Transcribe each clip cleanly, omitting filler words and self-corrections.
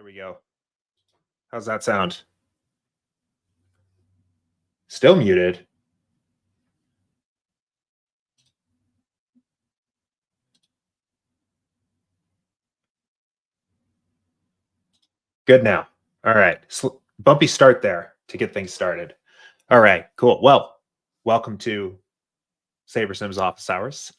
There we go. How's that sound? Still muted. Good now. All right. Bumpy start there to get things started. All right, cool. Well, welcome to SaberSim's Office Hours.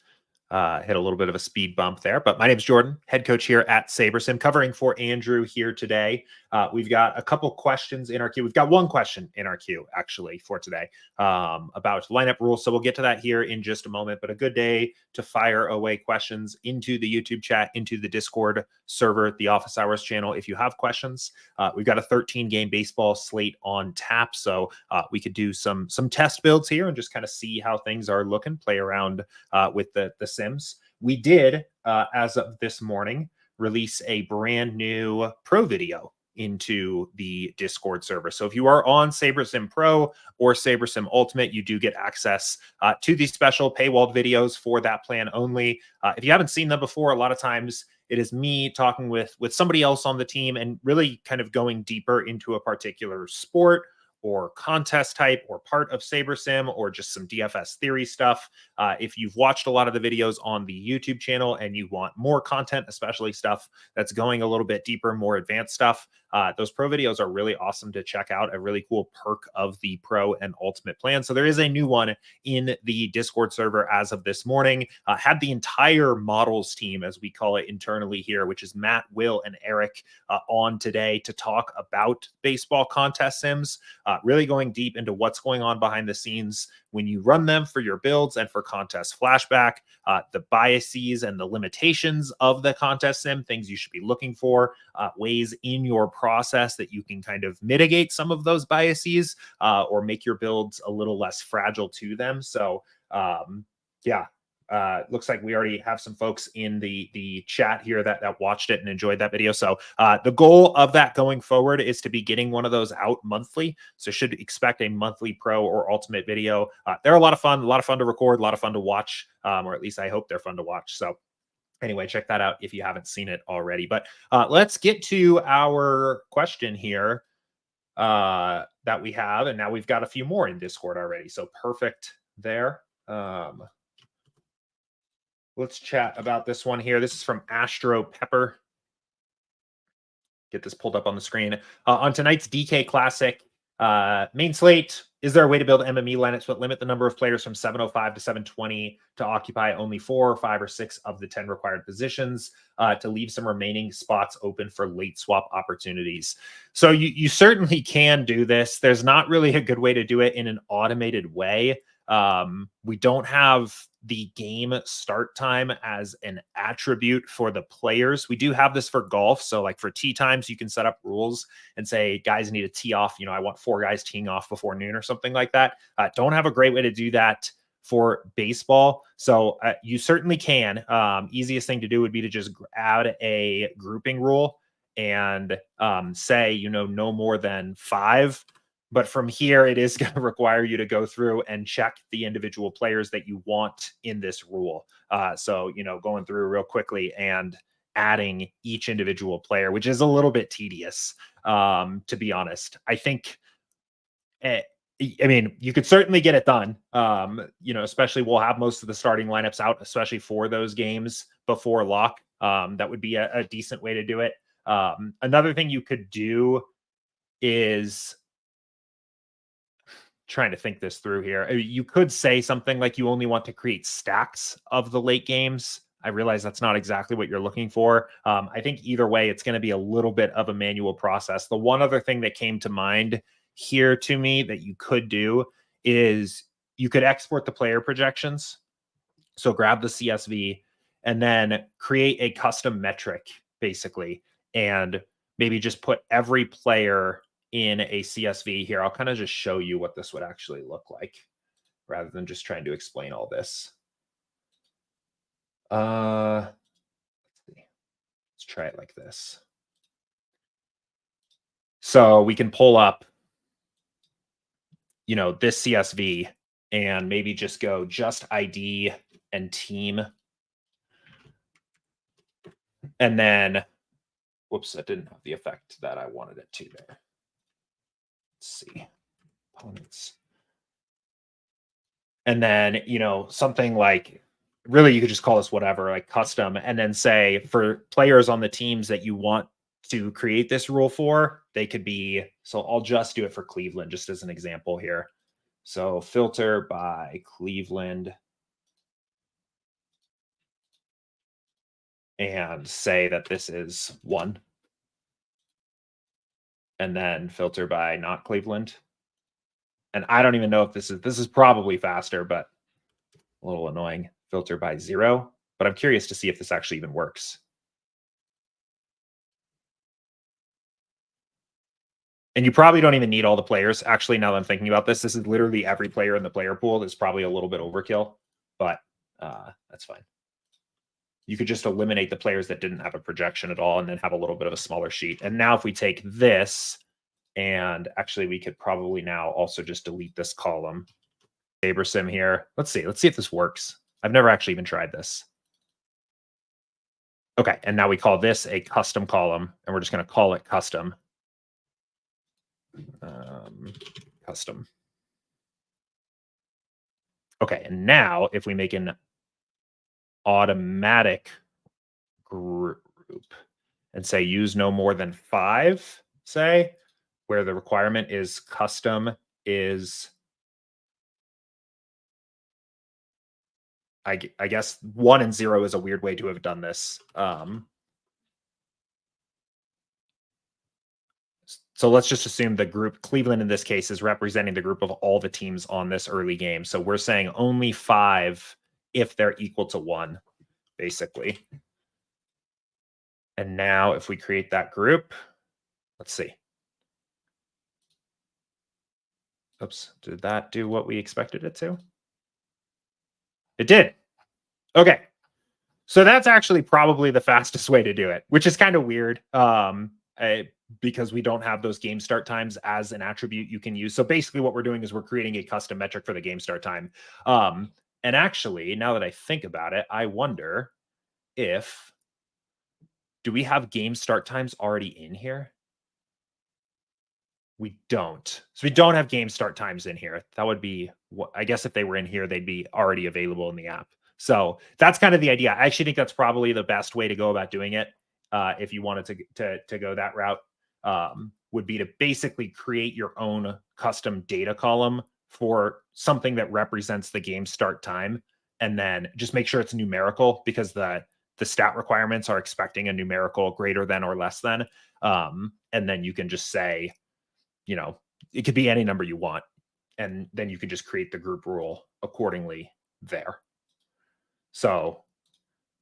Hit a little bit of a speed bump there, but my name's Jordan, head coach here at SaberSim, covering for Andrew here today. We've got a couple questions in our queue. We've got one question in our queue, actually, for today about lineup rules. So we'll get to that here in just a moment, but a good day to fire away questions into the YouTube chat, into the Discord server, the Office Hours channel. If you have questions, we've got a 13-game baseball slate on tap, so we could do some test builds here and just kind of see how things are looking, play around with the Sims. We did, as of this morning, release a brand new pro video into the Discord server. So if you are on SaberSim Pro or SaberSim Ultimate, you do get access to these special paywalled videos for that plan only. If you haven't seen them before, a lot of times it is me talking with somebody else on the team and really kind of going deeper into a particular sport or contest type or part of SaberSim or just some DFS theory stuff. If you've watched a lot of the videos on the YouTube channel and you want more content, especially stuff that's going a little bit deeper, more advanced stuff, those pro videos are really awesome to check out. A really cool perk of the pro and ultimate plan. So there is a new one in the Discord server as of this morning. Had the entire models team, as we call it internally here, which is Matt, Will, and Eric, on today to talk about baseball contest sims, really going deep into what's going on behind the scenes when you run them for your builds and for contest flashback, the biases and the limitations of the contest sim, things you should be looking for, ways in your process that you can kind of mitigate some of those biases or make your builds a little less fragile to them. So yeah, looks like we already have some folks in the chat here that watched it and enjoyed that video. So the goal of that going forward is to be getting one of those out monthly. So should expect a monthly pro or ultimate video. They're a lot of fun to record, a lot of fun to watch, or at least I hope they're fun to watch. So anyway, check that out if you haven't seen it already. But let's get to our question here that we have. And now we've got a few more in Discord already. So perfect there. Let's chat about this one here. This is from Astro Pepper. Get this pulled up on the screen. On tonight's DK Classic main slate, is there a way to build MME lineups but limit the number of players from 705 to 720 to occupy only 4 or 5 or 6 of the 10 required positions to leave some remaining spots open for late swap opportunities? So you certainly can do this. There's not really a good way to do it in an automated way. We don't have the game start time as an attribute for the players. We do have this for golf. So like for tee times, you can set up rules and say guys need to tee off. You know, I want 4 guys teeing off before noon or something like that. Don't have a great way to do that for baseball. So you certainly can. Easiest thing to do would be to just add a grouping rule and say, you know, no more than 5. But from here, it is going to require you to go through and check the individual players that you want in this rule. So, you know, going through real quickly and adding each individual player, which is a little bit tedious, to be honest. I think, I mean, you could certainly get it done. You know, especially we'll have most of the starting lineups out, especially for those games before lock. That would be a decent way to do it. Another thing you could do is, trying to think this through here. You could say something like you only want to create stacks of the late games. I realize that's not exactly what you're looking for. I think either way, it's going to be a little bit of a manual process. The one other thing that came to mind here to me that you could do is you could export the player projections. So grab the CSV and then create a custom metric, basically, and maybe just put every player in a CSV here. I'll kind of just show you what this would actually look like rather than just trying to explain all this. Let's see. Let's try it like this. So we can pull up, you know, this CSV and maybe just go just ID and team. And then Whoops, that didn't have the effect that I wanted it to there. Let's see. Opponents. And then, something like, really, you could just call this whatever, like custom, and then say for players on the teams that you want to create this rule for, they could be, so I'll just do it for Cleveland, just as an example here. So filter by Cleveland and say that this is 1. And then filter by not Cleveland. And I don't even know if this is probably faster, but a little annoying. Filter by 0. But I'm curious to see if this actually even works. And you probably don't even need all the players. Actually, now that I'm thinking about this is literally every player in the player pool. That's probably a little bit overkill, but that's fine. You could just eliminate the players that didn't have a projection at all and then have a little bit of a smaller sheet. And now if we take this, and actually we could probably now also just delete this column. SaberSim here. Let's see if this works. I've never actually even tried this. Okay, and now we call this a custom column, and we're just going to call it custom. Custom. Okay, and now if we make an automatic group and say use no more than 5, say, where the requirement is custom is, I guess 1 and 0 is a weird way to have done this. So let's just assume the group Cleveland in this case is representing the group of all the teams on this early game. So we're saying only 5 if they're equal to 1, basically. And now if we create that group, let's see. Oops, did that do what we expected it to? It did. Okay. So that's actually probably the fastest way to do it, which is kind of weird. Because we don't have those game start times as an attribute you can use. So basically what we're doing is we're creating a custom metric for the game start time. And actually, now that I think about it, I wonder if, do we have game start times already in here? We don't. So we don't have game start times in here. That would be, I guess if they were in here, they'd be already available in the app. So that's kind of the idea. I actually think that's probably the best way to go about doing it. If you wanted to go that route, would be to basically create your own custom data column for something that represents the game start time, and then just make sure it's numerical because the stat requirements are expecting a numerical greater than or less than. And then you can just say, it could be any number you want, and then you can just create the group rule accordingly there. So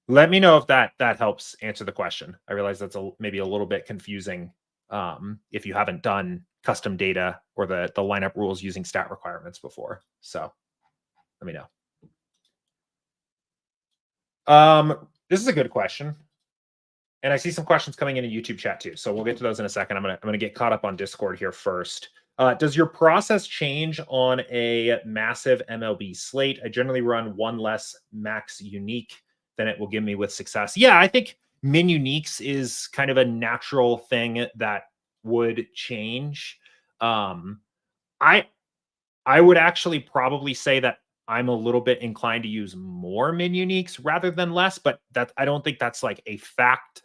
let me know if that helps answer the question. I realize that's maybe a little bit confusing if you haven't done custom data or the lineup rules using stat requirements before. So let me know. This is a good question. And I see some questions coming in a YouTube chat too. So we'll get to those in a second. I'm gonna get caught up on Discord here first. Does your process change on a massive MLB slate? I generally run 1 less max unique than it will give me with success. Yeah, I think min uniques is kind of a natural thing that would change. I would actually probably say that I'm a little bit inclined to use more min uniques rather than less, but that I don't think that's like a fact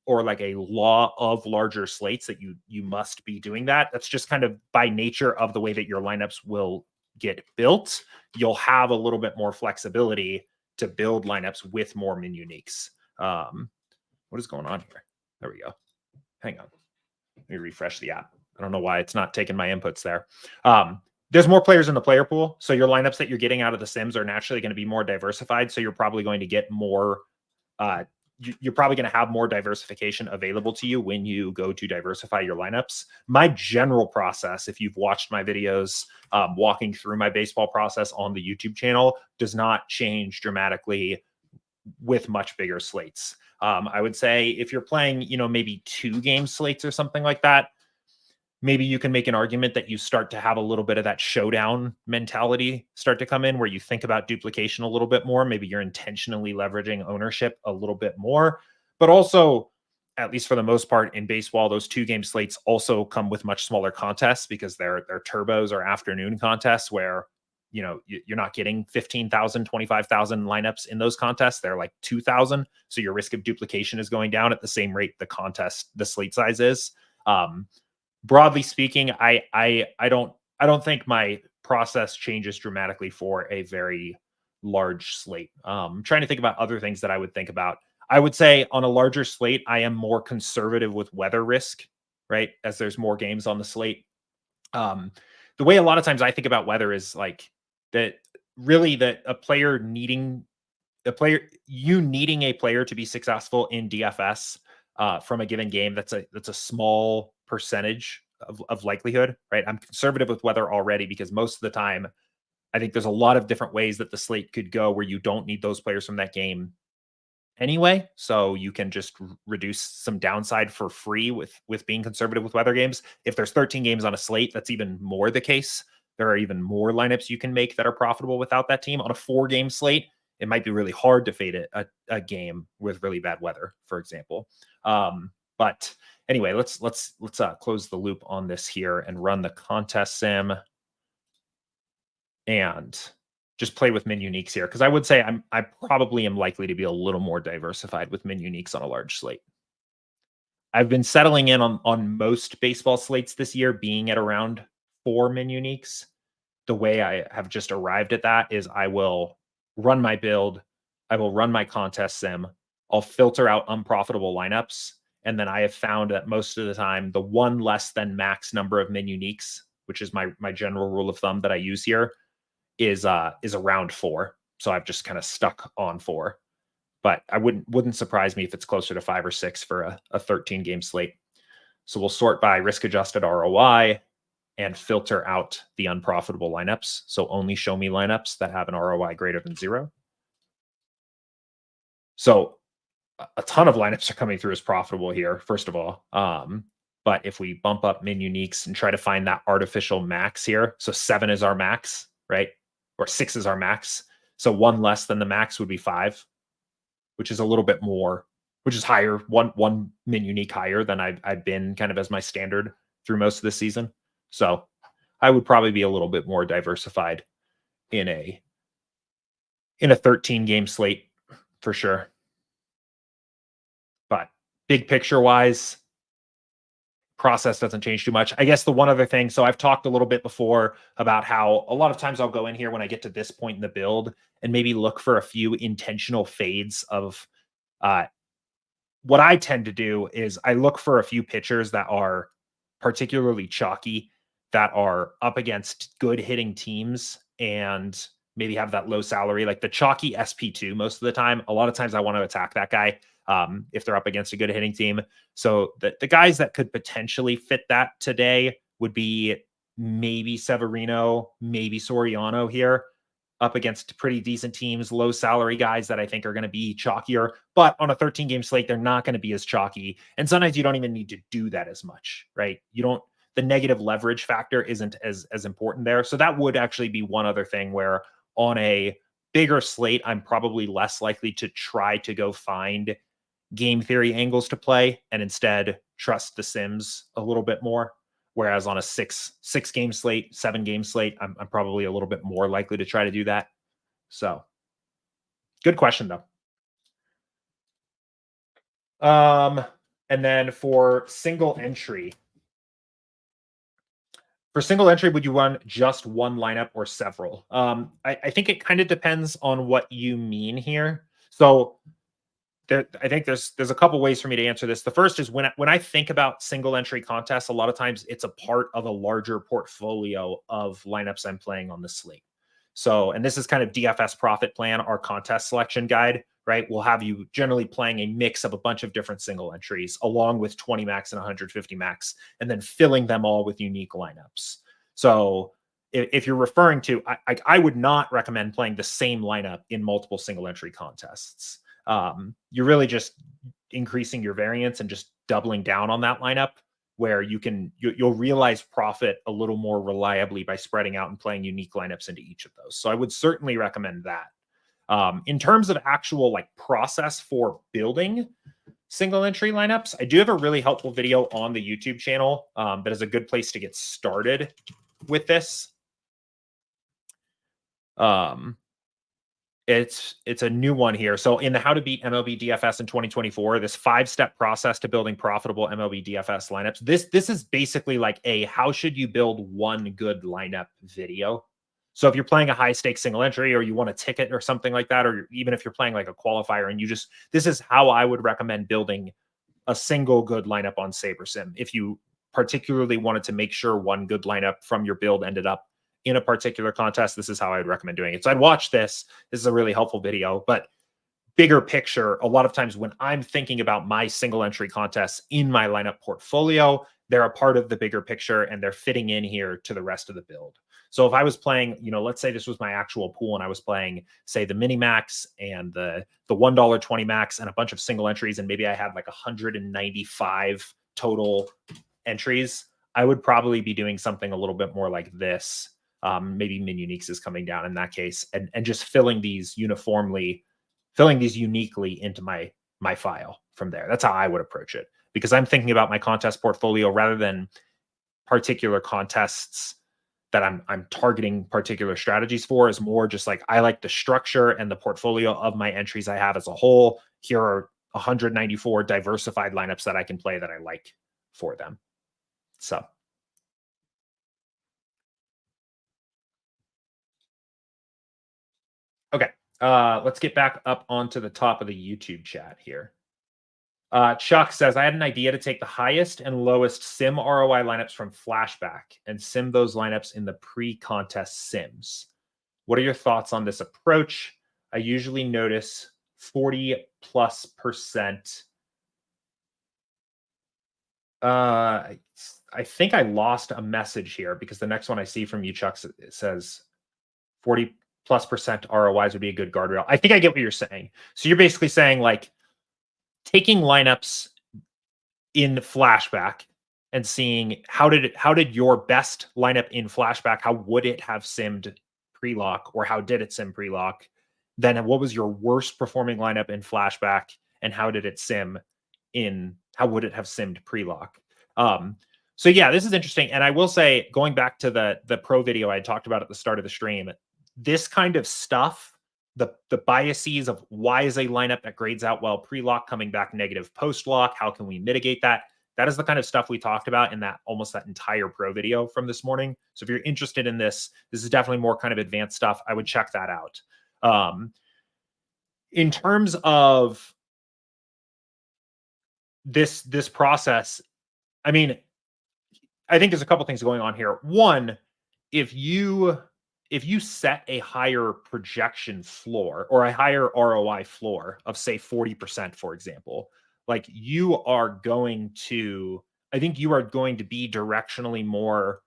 or like a law of larger slates that you must be doing that. That's just kind of by nature of the way that your lineups will get built. You'll have a little bit more flexibility to build lineups with more min uniques. What is going on here? There we go. Hang on. Let me refresh the app. I don't know why it's not taking my inputs there. There's more players in the player pool, so your lineups that you're getting out of the Sims are naturally going to be more diversified. So you're probably going to get more. You're probably going to have more diversification available to you when you go to diversify your lineups. My general process, if you've watched my videos walking through my baseball process on the YouTube channel, does not change dramatically with much bigger slates. I would say if you're playing, maybe 2 game slates or something like that, maybe you can make an argument that you start to have a little bit of that showdown mentality start to come in where you think about duplication a little bit more. Maybe you're intentionally leveraging ownership a little bit more, but also at least for the most part in baseball, those 2-game slates also come with much smaller contests because they're turbos or afternoon contests where, you're not getting 15,000, 25,000 lineups in those contests. They're like 2,000. So your risk of duplication is going down at the same rate the slate size is. Broadly speaking, I don't think my process changes dramatically for a very large slate. I'm trying to think about other things that I would think about. I would say on a larger slate, I am more conservative with weather risk, right? As there's more games on the slate. The way a lot of times I think about weather is like that really that you needing a player to be successful in DFS from a given game. That's a small percentage of likelihood, right? I'm conservative with weather already because most of the time I think there's a lot of different ways that the slate could go where you don't need those players from that game anyway, so you can just reduce some downside for free with being conservative with weather games. If there's 13 games on a slate, that's even more the case. There are even more lineups you can make that are profitable without that team. On a 4-game slate, it might be really hard to fade a game with really bad weather, for example. But anyway, let's close the loop on this here and run the contest sim and just play with min uniques here, because I would say I probably am likely to be a little more diversified with min uniques on a large slate. I've been settling in on most baseball slates this year being at around 4 min uniques. The way I have just arrived at that is I will run my build, I will run my contest sim, I'll filter out unprofitable lineups, and then I have found that most of the time the one less than max number of min uniques, which is my general rule of thumb that I use here, is around 4. So I've just kind of stuck on 4. But I wouldn't surprise me if it's closer to 5 or 6 for a 13-game slate. So we'll sort by risk-adjusted ROI and filter out the unprofitable lineups. So only show me lineups that have an ROI greater than 0. So a ton of lineups are coming through as profitable here, first of all. But if we bump up min uniques and try to find that artificial max here, so 7 is our max, right? Or 6 is our max. So 1 less than the max would be 5, which is a little bit more, which is higher, one min unique higher than I've been kind of as my standard through most of the season. So I would probably be a little bit more diversified in a 13-game slate for sure. But big picture wise, process doesn't change too much. I guess the one other thing, so I've talked a little bit before about how a lot of times I'll go in here when I get to this point in the build and maybe look for a few intentional fades of what I tend to do is I look for a few pitchers that are particularly chalky, that are up against good hitting teams and maybe have that low salary, like the chalky SP2 most of the time. A lot of times I want to attack that guy if they're up against a good hitting team. So the guys that could potentially fit that today would be maybe Severino, maybe Soriano here, up against pretty decent teams, low salary guys that I think are going to be chalkier. But on a 13-game slate, they're not going to be as chalky. And sometimes you don't even need to do that as much, right? The negative leverage factor isn't as important there. So that would actually be one other thing where on a bigger slate, I'm probably less likely to try to go find game theory angles to play and instead trust the sims a little bit more. Whereas on a six game slate, 7-game slate, I'm probably a little bit more likely to try to do that. So good question though. And then for single entry, would you run just one lineup or several? I think it kind of depends on what you mean here. So I think there's a couple ways for me to answer this. The first is when I think about single entry contests, a lot of times it's a part of a larger portfolio of lineups I'm playing on the slate. So, and this is kind of DFS profit plan, our contest selection guide, right? We'll have you generally playing a mix of a bunch of different single entries along with 20 max and 150 max, and then filling them all with unique lineups. So if you're referring to, I would not recommend playing the same lineup in multiple single entry contests. You're really just increasing your variance and just doubling down on that lineup where you'll realize profit a little more reliably by spreading out and playing unique lineups into each of those. So I would certainly recommend that. In terms of actual like process for building, single entry lineups, I do have a really helpful video on the YouTube channel that is a good place to get started with this. It's a new one here. So in the How to Beat MLB DFS in 2024, this 5-step process to building profitable MLB DFS lineups. This is basically like a how should you build one good lineup video. So if you're playing a high stakes single entry or you want a ticket or something like that, or even if you're playing like a qualifier and this is how I would recommend building a single good lineup on SaberSim. If you particularly wanted to make sure one good lineup from your build ended up in a particular contest, this is how I would recommend doing it. So I'd watch this. This is a really helpful video, but bigger picture, a lot of times when I'm thinking about my single entry contests in my lineup portfolio, they're a part of the bigger picture and they're fitting in here to the rest of the build. So if I was playing, let's say this was my actual pool and I was playing, say, the mini max and the $1.20 max and a bunch of single entries, and maybe I had like 195 total entries, I would probably be doing something a little bit more like this. Maybe min uniques is coming down in that case, and just filling these uniquely into my file from there. That's how I would approach it, because I'm thinking about my contest portfolio rather than particular contests that I'm targeting particular strategies for. Is more just like, I like the structure and the portfolio of my entries I have as a whole. Here are 194 diversified lineups that I can play that I like for them. So okay, let's get back up onto the top of the YouTube chat here. Chuck says, I had an idea to take the highest and lowest sim ROI lineups from Flashback and sim those lineups in the pre-contest sims. What are your thoughts on this approach? I usually notice 40+%. I think I lost a message here because the next one I see from you, Chuck, says 40+% ROIs would be a good guardrail. I think I get what you're saying. So you're basically saying, like, taking lineups in Flashback and seeing how did your best lineup in Flashback, how would it have simmed pre-lock, or how did it sim pre-lock? Then what was your worst performing lineup in Flashback, and how would it have simmed pre-lock? So yeah, this is interesting. And I will say, going back to the pro video I talked about at the start of the stream, this kind of stuff, the biases of why is a lineup that grades out well pre-lock coming back negative post-lock, how can we mitigate that? That is the kind of stuff we talked about in that entire pro video from this morning. So if you're interested in this is definitely more kind of advanced stuff. I would check that out. In terms of this process, I mean, I think there's a couple things going on here. One, if you set a higher projection floor or a higher ROI floor of, say, 40%, for example, like, I think you are going to be directionally more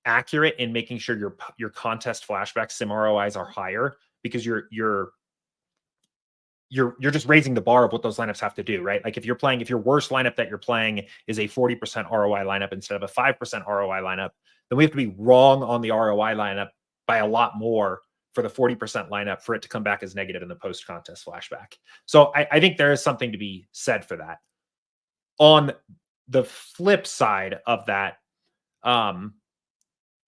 accurate in making sure your contest flashback sim ROIs are higher, because you're just raising the bar of what those lineups have to do, right? Like, if your worst lineup that you're playing is a 40% ROI lineup instead of a 5% ROI lineup, then we have to be wrong on the ROI lineup by a lot more for the 40% lineup for it to come back as negative in the post-contest flashback. So I think there is something to be said for that. On the flip side of that,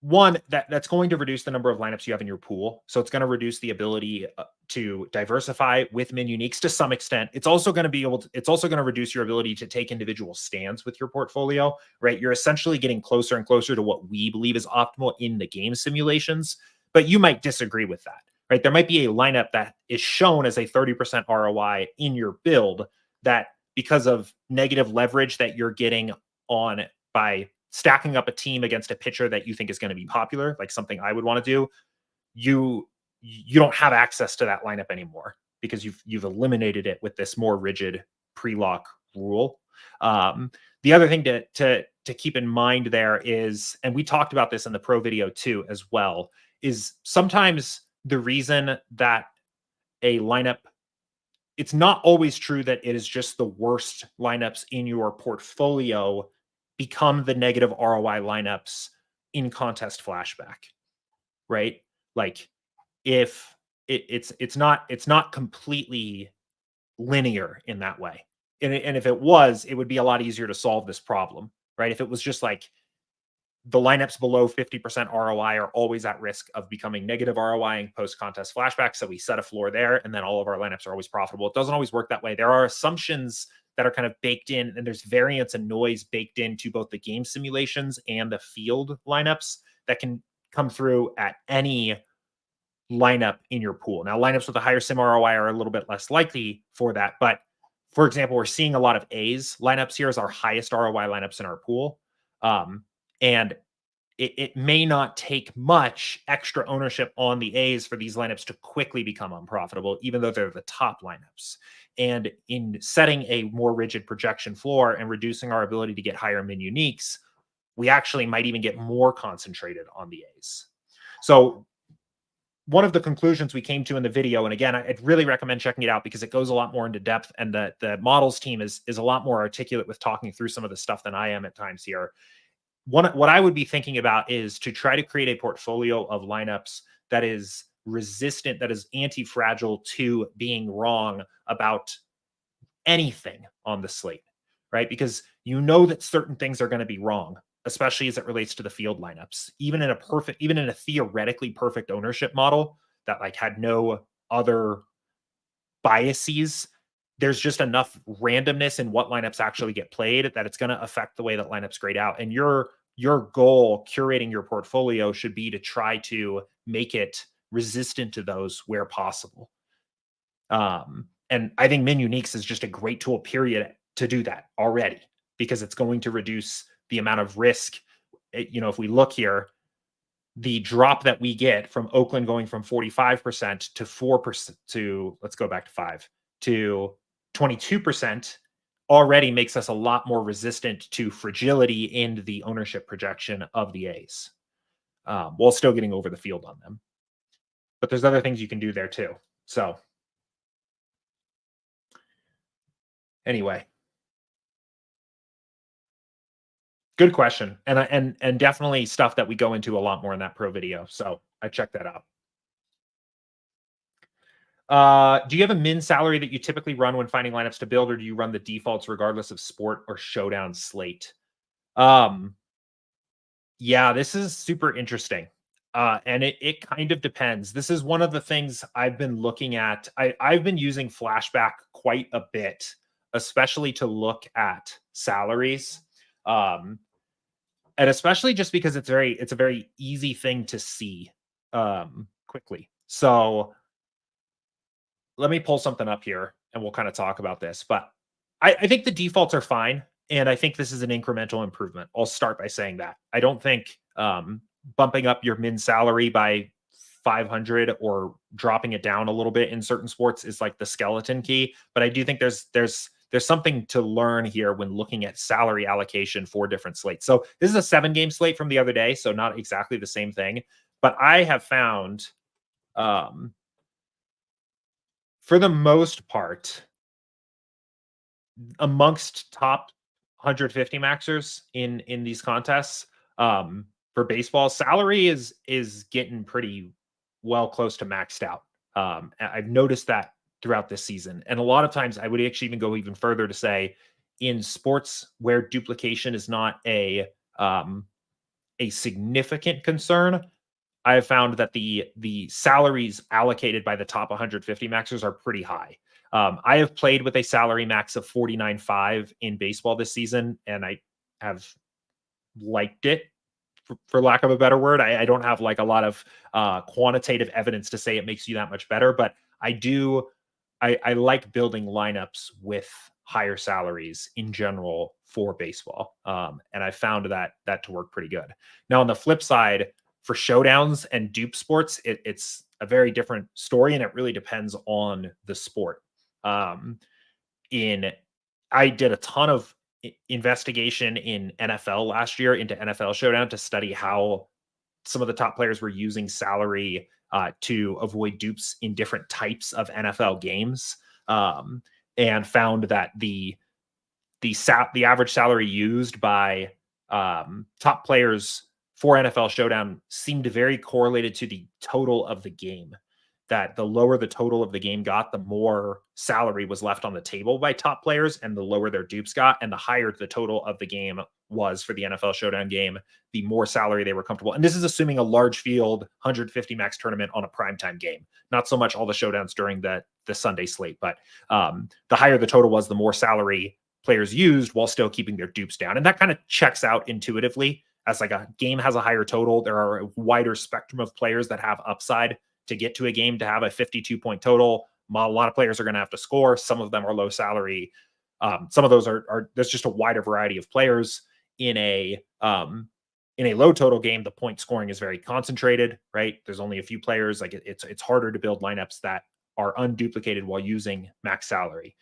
one, that's going to reduce the number of lineups you have in your pool. So it's going to reduce the ability to diversify with min uniques to some extent. It's also going to reduce your ability to take individual stands with your portfolio, right? You're essentially getting closer and closer to what we believe is optimal in the game simulations, but you might disagree with that, right? There might be a lineup that is shown as a 30% ROI in your build that, because of negative leverage that you're getting on by stacking up a team against a pitcher that you think is going to be popular, like something I would want to do, you don't have access to that lineup anymore because you've eliminated it with this more rigid pre-lock rule. The other thing to keep in mind there is, and we talked about this in the pro video too as well, is sometimes the reason that a lineup, it's not always true that it is just the worst lineups in your portfolio become the negative ROI lineups in contest flashback, right? Like, if it's not completely linear in that way. and if it was, it would be a lot easier to solve this problem, right? If it was just like the lineups below 50% ROI are always at risk of becoming negative ROI in post-contest flashback. So we set a floor there, and then all of our lineups are always profitable. It doesn't always work that way. There are assumptions that are kind of baked in, and there's variance and noise baked into both the game simulations and the field lineups that can come through at any lineup in your pool. Now, lineups with a higher sim ROI are a little bit less likely for that. But for example, we're seeing a lot of A's lineups here as our highest ROI lineups in our pool. And it may not take much extra ownership on the A's for these lineups to quickly become unprofitable, even though they're the top lineups. And in setting a more rigid projection floor and reducing our ability to get higher min uniques, we actually might even get more concentrated on the A's. So one of the conclusions we came to in the video, and again, I'd really recommend checking it out because it goes a lot more into depth, and the models team is a lot more articulate with talking through some of the stuff than I am at times here. What I would be thinking about is to try to create a portfolio of lineups that is resistant, that is anti-fragile to being wrong about anything on the slate, right? Because you know that certain things are going to be wrong, especially as it relates to the field lineups. Even in a theoretically perfect ownership model that like had no other biases, there's just enough randomness in what lineups actually get played that it's going to affect the way that lineups grade out. And your goal curating your portfolio should be to try to make it resistant to those where possible. And I think min uniques is just a great tool, period, to do that already, because it's going to reduce the amount of risk. If we look here, the drop that we get from Oakland going from 45% to 4% to, let's go back to 5 to 22% already makes us a lot more resistant to fragility in the ownership projection of the A's, while still getting over the field on them. But there's other things you can do there too. So anyway, good question. And definitely stuff that we go into a lot more in that pro video. So I checked that out. Do you have a min salary that you typically run when finding lineups to build, or do you run the defaults regardless of sport or showdown slate? Yeah, this is super interesting. And it kind of depends. This is one of the things I've been looking at. I've been using flashback quite a bit, especially to look at salaries. And especially just because it's a very easy thing to see quickly. So let me pull something up here and we'll kind of talk about this. But I think the defaults are fine. And I think this is an incremental improvement. I'll start by saying that. I don't think bumping up your min salary by 500 or dropping it down a little bit in certain sports is like the skeleton key. But I do think there's something to learn here when looking at salary allocation for different slates. So this is a 7-game slate from the other day, so not exactly the same thing. But I have found, for the most part, amongst top 150 maxers in these contests, for baseball, salary is getting pretty well close to maxed out. I've noticed that throughout this season. And a lot of times I would actually even go even further to say in sports where duplication is not a significant concern, I have found that the salaries allocated by the top 150 maxers are pretty high. I have played with a salary max of 49.5 in baseball this season, and I have liked it, for lack of a better word. I don't have like a lot of quantitative evidence to say it makes you that much better, but I like building lineups with higher salaries in general for baseball. And I found that to work pretty good. Now, on the flip side, for showdowns and dupe sports, it's a very different story, and it really depends on the sport. I did a ton of investigation in NFL last year into NFL Showdown to study how some of the top players were using salary to avoid dupes in different types of NFL games, and found that the average salary used by top players for NFL Showdown seemed very correlated to the total of the game. that the lower the total of the game got, the more salary was left on the table by top players, and the lower their dupes got, and the higher the total of the game was for the NFL Showdown game, the more salary they were comfortable. And this is assuming a large field 150 max tournament on a primetime game, not so much all the showdowns during the Sunday slate, but the higher the total was, the more salary players used while still keeping their dupes down. And that kind of checks out intuitively. As like a game has a higher total, there are a wider spectrum of players that have upside to get to a game to have a 52-point total. A lot of players are going to have to score. Some of them are low salary. Some of those are there's just a wider variety of players in a low total game. The point scoring is very concentrated, right? There's only a few players. Like it's harder to build lineups that are unduplicated while using max salary.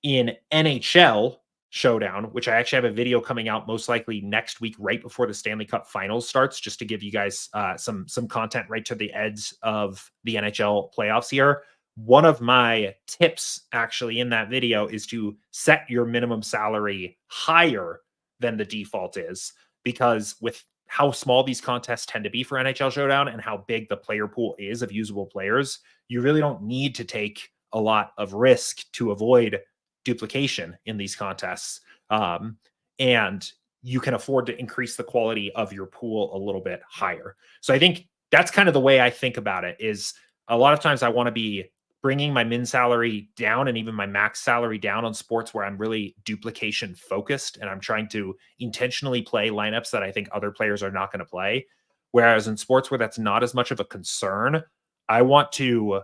In NHL Showdown, which I actually have a video coming out most likely next week, right before the Stanley Cup Finals starts, just to give you guys some content right to the edge of the NHL playoffs here. One of my tips actually in that video is to set your minimum salary higher than the default is, because with how small these contests tend to be for NHL Showdown and how big the player pool is of usable players, you really don't need to take a lot of risk to avoid duplication in these contests. And you can afford to increase the quality of your pool a little bit higher. So I think that's kind of the way I think about it. Is a lot of times I want to be bringing my min salary down and even my max salary down on sports where I'm really duplication focused and I'm trying to intentionally play lineups that I think other players are not going to play. Whereas in sports where that's not as much of a concern, I want to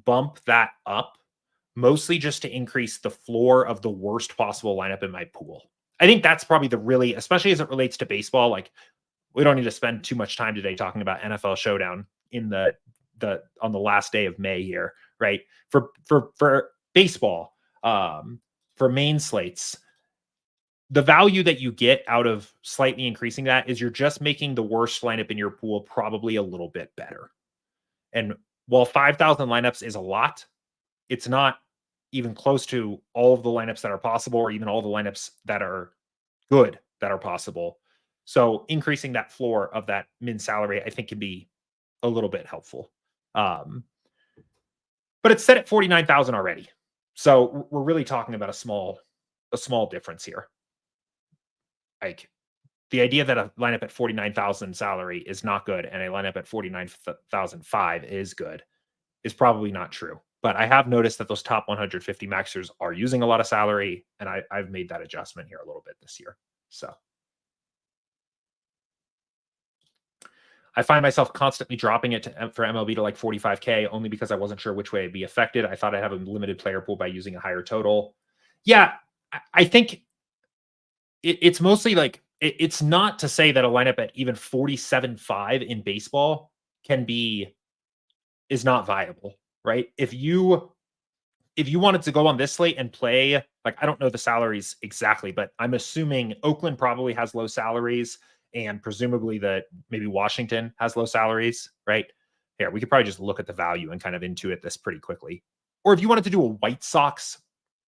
bump that up, mostly just to increase the floor of the worst possible lineup in my pool. I think that's probably the really, especially as it relates to baseball, like we don't need to spend too much time today talking about NFL Showdown in on the last day of May here, right? For baseball, for main slates, the value that you get out of slightly increasing that is you're just making the worst lineup in your pool probably a little bit better. And while 5,000 lineups is a lot, it's not even close to all of the lineups that are possible, or even all the lineups that are good that are possible. So increasing that floor of that min salary, I think, can be a little bit helpful. But it's set at 49,000 already. So we're really talking about a small difference here. Like the idea that a lineup at 49,000 salary is not good and a lineup at 49,005 is good is probably not true. But I have noticed that those top 150 maxers are using a lot of salary, and I've made that adjustment here a little bit this year. So I find myself constantly dropping it for MLB to like 45K only because I wasn't sure which way it'd be affected. I thought I'd have a limited player pool by using a higher total. Yeah, I think it's mostly like, it's not to say that a lineup at even 47.5 in baseball is not viable, right? If you wanted to go on this slate and play, like, I don't know the salaries exactly, but I'm assuming Oakland probably has low salaries, and presumably that maybe Washington has low salaries, right? Here, we could probably just look at the value and kind of intuit this pretty quickly. Or if you wanted to do a White Sox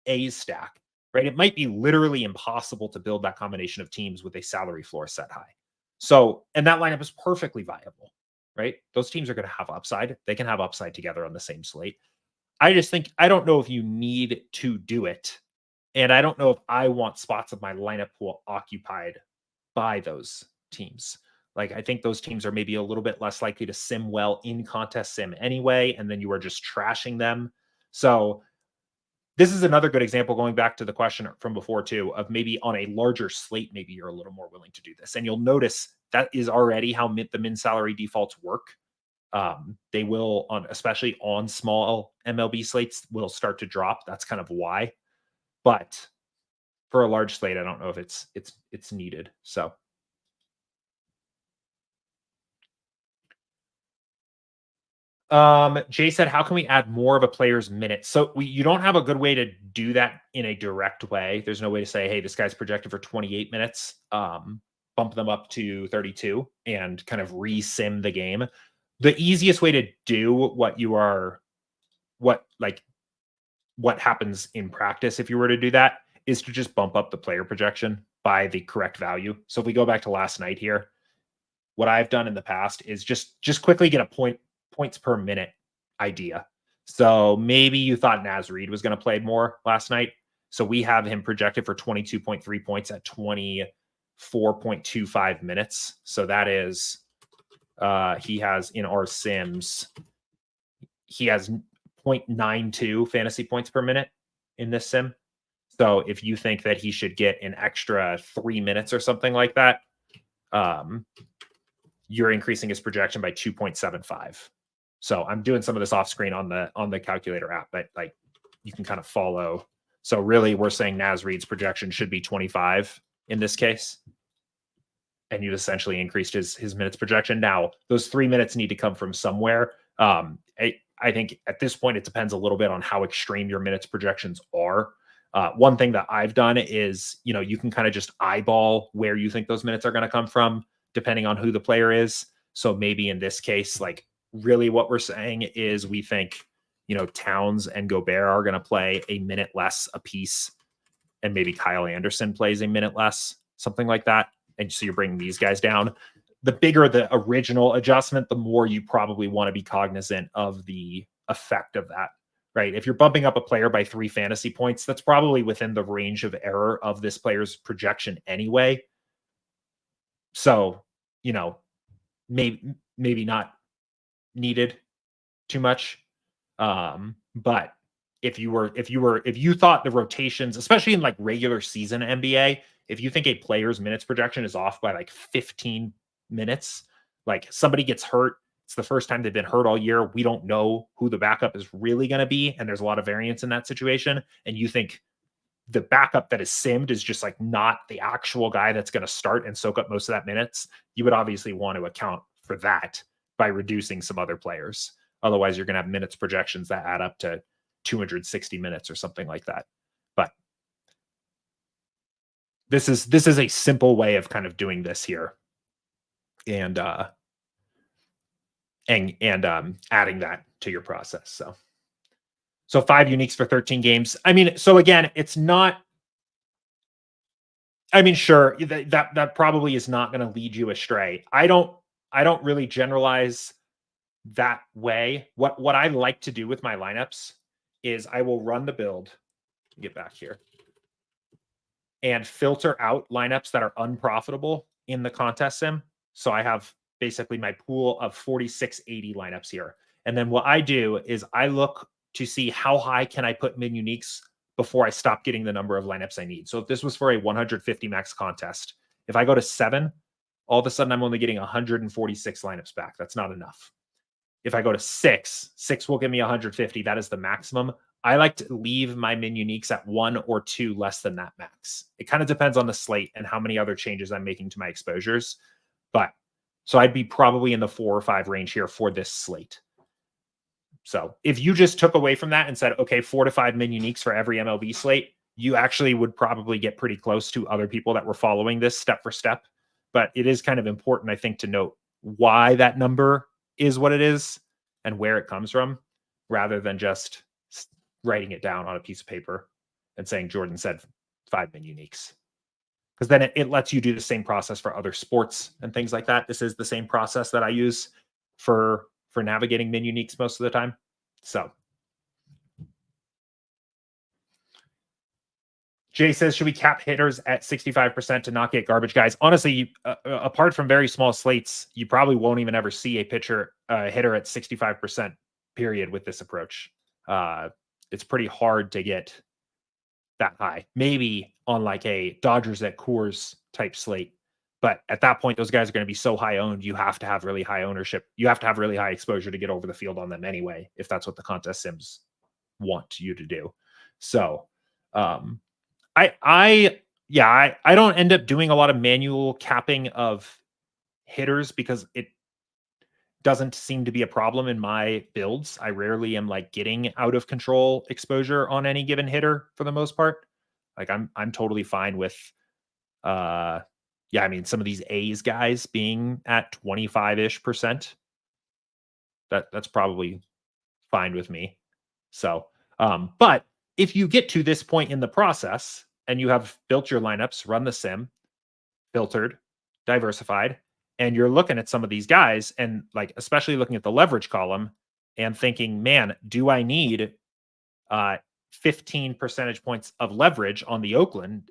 A's stack, right? It might be literally impossible to build that combination of teams with a salary floor set high. So, and that lineup is perfectly viable, right? Those teams are going to have upside. They can have upside together on the same slate. I just think, I don't know if you need to do it. And I don't know if I want spots of my lineup pool occupied by those teams. Like, I think those teams are maybe a little bit less likely to sim well in contest sim anyway, and then you are just trashing them. So this is another good example, going back to the question from before too, of maybe on a larger slate, maybe you're a little more willing to do this. And you'll notice that is already how the min salary defaults work. They will, especially on small MLB slates, will start to drop. That's kind of why. But for a large slate, I don't know if it's needed. So Jay said, how can we add more of a player's minutes? So you don't have a good way to do that in a direct way. There's no way to say, hey, this guy's projected for 28 minutes. Bump them up to 32 and kind of re-sim the game. The easiest way to do what happens in practice, if you were to do that, is to just bump up the player projection by the correct value. So if we go back to last night here, what I've done in the past is just quickly get a point points per minute idea. So maybe you thought Naz Reid was going to play more last night. So we have him projected for 22.3 points at 24.25 minutes. So that is, he has in our Sims, he has 0.92 fantasy points per minute in this sim. So if you think that he should get an extra 3 minutes or something like that, you're increasing his projection by 2.75. So I'm doing some of this off screen on the calculator app, but like you can kind of follow. So really we're saying Naz Reid's projection should be 25 in this case. And you've essentially increased his minutes projection. Now, those 3 minutes need to come from somewhere. I think at this point, it depends a little bit on how extreme your minutes projections are. One thing that I've done is, you can kind of just eyeball where you think those minutes are going to come from, depending on who the player is. So maybe in this case, like really what we're saying is we think, Towns and Gobert are going to play a minute less a piece, and maybe Kyle Anderson plays a minute less, something like that. And so you're bringing these guys down. The bigger the original adjustment, the more you probably want to be cognizant of the effect of that, right? If you're bumping up a player by 3 fantasy points, that's probably within the range of error of this player's projection anyway. So, maybe not needed too much. But if you thought the rotations, especially in like regular season NBA, if you think a player's minutes projection is off by like 15 minutes, like somebody gets hurt, it's the first time they've been hurt all year, we don't know who the backup is really going to be, and there's a lot of variance in that situation, and you think the backup that is simmed is just like not the actual guy that's going to start and soak up most of that minutes, you would obviously want to account for that by reducing some other players. Otherwise, you're going to have minutes projections that add up to 260 minutes or something like that. But this is a simple way of kind of doing this here, and adding that to your process. So 5 uniques for 13 games. I mean, so again, it's not. I mean, sure, that probably is not going to lead you astray. I don't really generalize that way. What I like to do with my lineups is I will run the build. Get back here. And filter out lineups that are unprofitable in the contest sim. So I have basically my pool of 4680 lineups here. And then what I do is I look to see how high can I put min uniques before I stop getting the number of lineups I need. So if this was for a 150 max contest, if I go to 7, all of a sudden I'm only getting 146 lineups back. That's not enough. If I go to 6 will give me 150. That is the maximum. I like to leave my min uniques at 1 or 2 less than that max. It kind of depends on the slate and how many other changes I'm making to my exposures. But so I'd be probably in the 4 or 5 range here for this slate. So if you just took away from that and said, okay, 4 to 5 min uniques for every MLB slate, you actually would probably get pretty close to other people that were following this step for step. But it is kind of important, I think, to note why that number is what it is and where it comes from, rather than just writing it down on a piece of paper and saying Jordan said 5 min uniques. Because then it lets you do the same process for other sports and things like that. This is the same process that I use for navigating min uniques most of the time. So Jay says, should we cap hitters at 65% to not get garbage guys? Honestly, apart from very small slates, you probably won't even ever see a hitter at 65% period with this approach. It's pretty hard to get that high. Maybe on like a Dodgers at Coors type slate. But at that point, those guys are going to be so high owned, you have to have really high ownership. You have to have really high exposure to get over the field on them anyway, if that's what the contest sims want you to do. So I don't end up doing a lot of manual capping of hitters because it doesn't seem to be a problem in my builds. I rarely am like getting out of control exposure on any given hitter for the most part. Like I'm totally fine with I mean, some of these A's guys being at 25-ish%. That's probably fine with me. So, but if you get to this point in the process and you have built your lineups, run the sim, filtered, diversified, And you're looking at some of these guys and like, especially looking at the leverage column and thinking, man, do I need 15 percentage points of leverage on the Oakland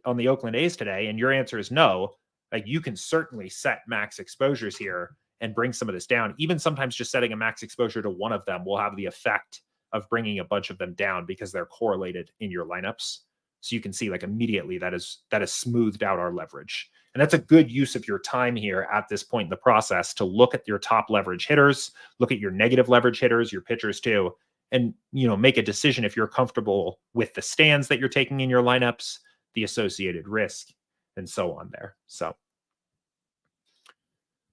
A's today? And your answer is no. Like, you can certainly set max exposures here and bring some of this down. Even sometimes just setting a max exposure to one of them will have the effect of bringing a bunch of them down because they're correlated in your lineups. So you can see like immediately that is smoothed out our leverage. And that's a good use of your time here at this point in the process to look at your top leverage hitters, look at your negative leverage hitters, your pitchers too, and make a decision if you're comfortable with the stands that you're taking in your lineups, the associated risk, and so on there. So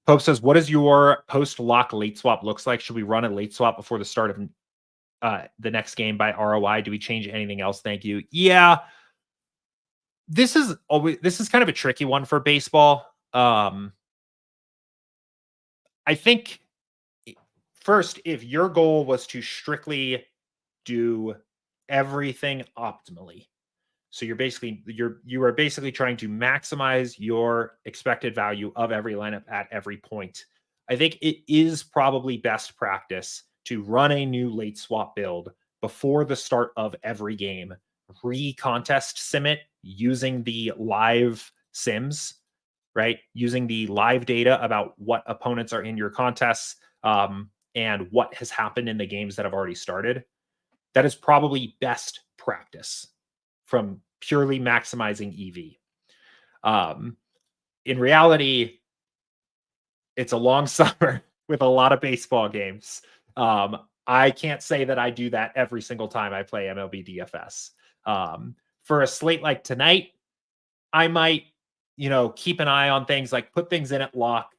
Pope says, what is your post-lock late swap looks like? Should we run a late swap before the start of the next game by ROI? Do we change anything else? Thank you. Yeah. This is kind of a tricky one for baseball. I think first, if your goal was to strictly do everything optimally, so you are basically trying to maximize your expected value of every lineup at every point, I think it is probably best practice to run a new late swap build before the start of every game, re-contest sim it using the live sims, right? Using the live data about what opponents are in your contests and what has happened in the games that have already started. That is probably best practice from purely maximizing EV. In reality, it's a long summer with a lot of baseball games. I can't say that I do that every single time I play MLB DFS. For a slate like tonight, I might, keep an eye on things, like put things in at lock,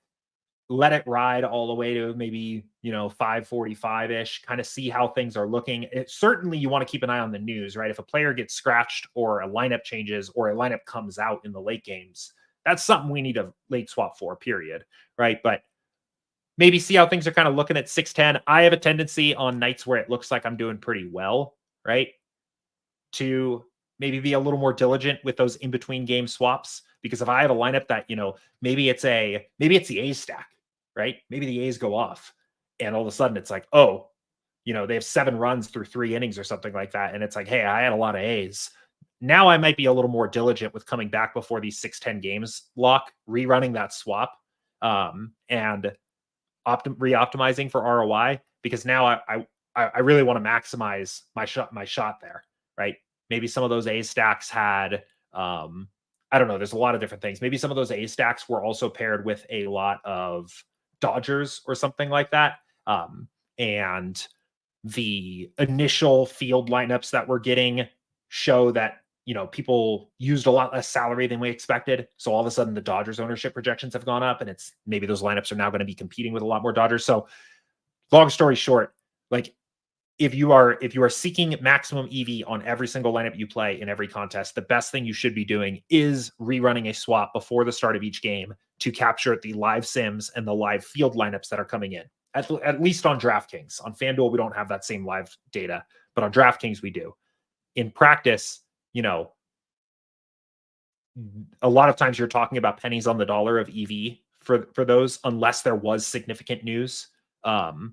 let it ride all the way to maybe, 545-ish, kind of see how things are looking. Certainly you want to keep an eye on the news, right? If a player gets scratched or a lineup changes or a lineup comes out in the late games, that's something we need a late swap for, period, right? But maybe see how things are kind of looking at 610. I have a tendency on nights where it looks like I'm doing pretty well, right, to maybe be a little more diligent with those in-between game swaps. Because if I have a lineup that, maybe it's the A's stack, right? Maybe the A's go off and all of a sudden it's like, oh, they have 7 runs through 3 innings or something like that. And it's like, hey, I had a lot of A's. Now I might be a little more diligent with coming back before these 6-10 games lock, rerunning that swap, and re-optimizing for ROI, because now I really want to maximize my shot there, right? Maybe some of those A stacks had, I don't know, there's a lot of different things. Maybe some of those A stacks were also paired with a lot of Dodgers or something like that. And the initial field lineups that we're getting show that, people used a lot less salary than we expected. So all of a sudden the Dodgers ownership projections have gone up, and it's maybe those lineups are now going to be competing with a lot more Dodgers. So long story short, like, if you are seeking maximum EV on every single lineup you play in every contest, the best thing you should be doing is rerunning a swap before the start of each game to capture the live sims and the live field lineups that are coming in. At least on DraftKings. On FanDuel, we don't have that same live data, but on DraftKings, we do. In practice, a lot of times you're talking about pennies on the dollar of EV for those, unless there was significant news. So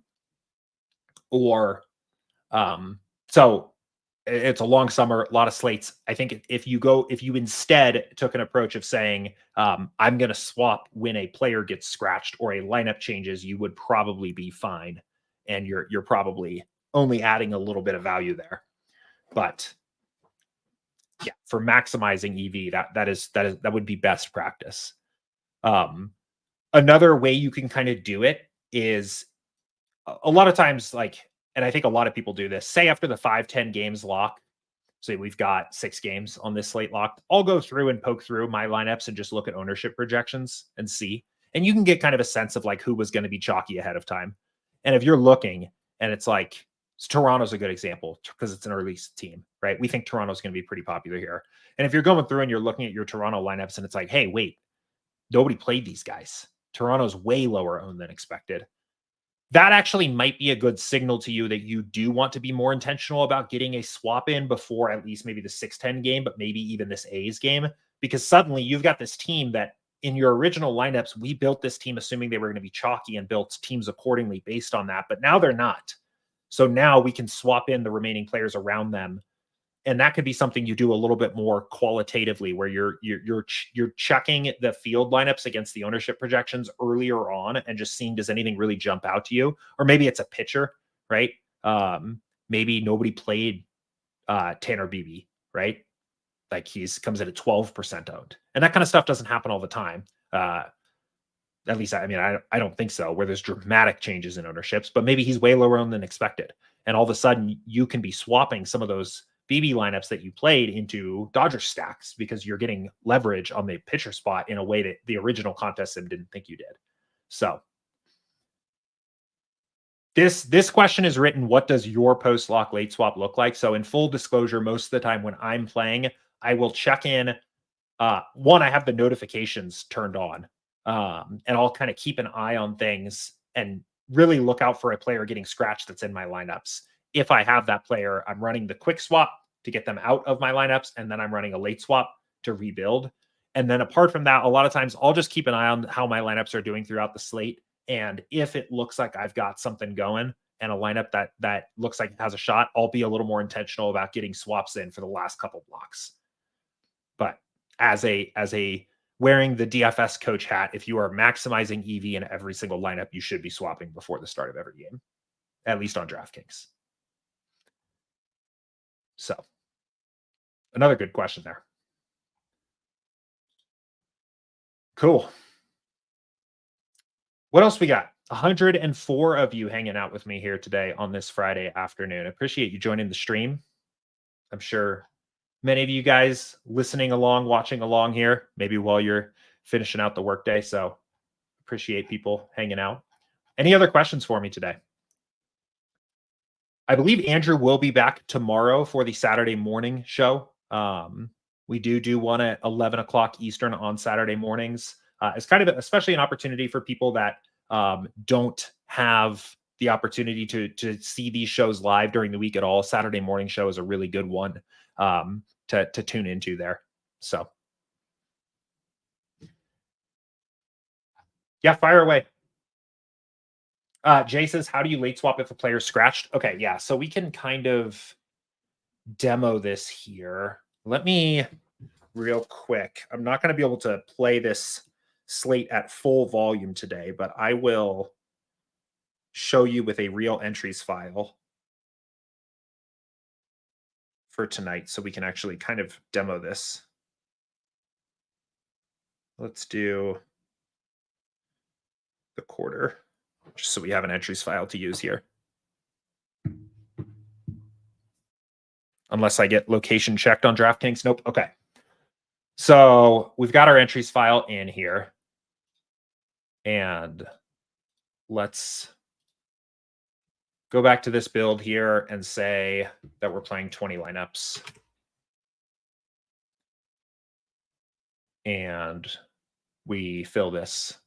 it's a long summer, a lot of slates. I think if you instead took an approach of saying, I'm going to swap when a player gets scratched or a lineup changes, you would probably be fine. And you're probably only adding a little bit of value there. But yeah, for maximizing EV, that would be best practice. Another way you can kind of do it is a lot of times, like, and I think a lot of people do this, say after the 5-10 games lock, say we've got 6 games on this slate locked, I'll go through and poke through my lineups and just look at ownership projections and see. And you can get kind of a sense of like who was going to be chalky ahead of time. And if you're looking and it's like, Toronto's a good example because it's an early team, right? We think Toronto's going to be pretty popular here. And if you're going through and you're looking at your Toronto lineups and it's like, hey, wait, nobody played these guys. Toronto's way lower owned than expected. That actually might be a good signal to you that you do want to be more intentional about getting a swap in before at least maybe the 6-10 game, but maybe even this A's game, because suddenly you've got this team that in your original lineups, we built this team assuming they were going to be chalky and built teams accordingly based on that. But now they're not. So now we can swap in the remaining players around them. And that could be something you do a little bit more qualitatively, where you're checking the field lineups against the ownership projections earlier on and just seeing, does anything really jump out to you? Or maybe it's a pitcher, right? Maybe nobody played Tanner Beebe, right? Like comes in at 12% owned, and that kind of stuff doesn't happen all the time. At least, I mean, I don't think so, where there's dramatic changes in ownerships, but maybe he's way lower owned than expected. And all of a sudden you can be swapping some of those BB lineups that you played into Dodger stacks because you're getting leverage on the pitcher spot in a way that the original contest sim didn't think you did. So this question is written, what does your post lock late swap look like? So in full disclosure, most of the time when I'm playing, I will check in. One, I have the notifications turned on, and I'll kind of keep an eye on things and really look out for a player getting scratched that's in my lineups. If I have that player, I'm running the quick swap to get them out of my lineups, and then I'm running a late swap to rebuild. And then apart from that, a lot of times I'll just keep an eye on how my lineups are doing throughout the slate. And if it looks like I've got something going and a lineup that looks like it has a shot, I'll be a little more intentional about getting swaps in for the last couple blocks. But as a wearing the DFS coach hat, if you are maximizing EV in every single lineup, you should be swapping before the start of every game, at least on DraftKings. So another good question there. Cool. What else we got? 104 of you hanging out with me here today on this Friday afternoon. I appreciate you joining the stream. I'm sure many of you guys listening along, watching along here, maybe while you're finishing out the workday. So appreciate people hanging out. Any other questions for me today? I believe Andrew will be back tomorrow for the Saturday morning show. We do one at 11 o'clock Eastern on Saturday mornings. It's kind of especially an opportunity for people that don't have the opportunity to see these shows live during the week at all. Saturday morning show is a really good one to tune into there. So yeah, fire away. Jay says, how do you late swap if a player's scratched? Okay, yeah, so we can kind of demo this here. Let me real quick. I'm not going to be able to play this slate at full volume today, but I will show you with a real entries file for tonight so we can actually kind of demo this. Let's do the quarter, just so we have an entries file to use here. Unless I get location checked on DraftKings. Nope. Okay. So we've got our entries file in here. And let's go back to this build here and say that we're playing 20 lineups. And we fill this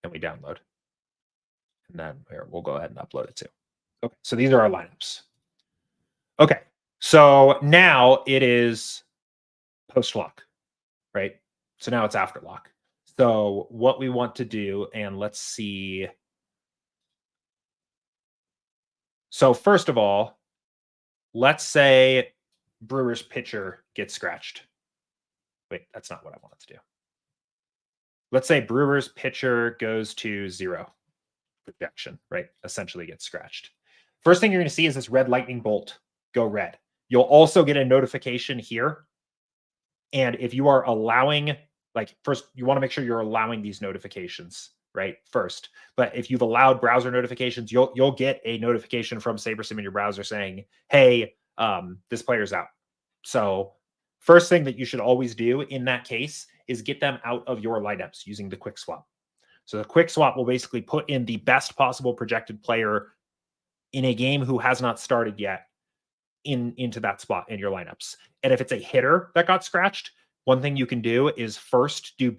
and we download. And then we'll go ahead and upload it too. Okay, so these are our lineups. Okay, so now it is post lock, right? So now it's after lock. So what we want to do, and let's see. So first of all, let's say Brewers pitcher gets scratched. Wait, that's not what I wanted to do. Let's say Brewers pitcher goes to 0 projection, right? Essentially gets scratched. First thing you're going to see is this red lightning bolt go red. You'll also get a notification here. And if you are allowing, like first, you want to make sure you're allowing these notifications, right? First, but if you've allowed browser notifications, you'll get a notification from SaberSim in your browser saying, hey, this player's out. So first thing that you should always do in that case is get them out of your lineups using the quick swap. So the quick swap will basically put in the best possible projected player in a game who has not started yet into that spot in your lineups. And if it's a hitter that got scratched, one thing you can do is first do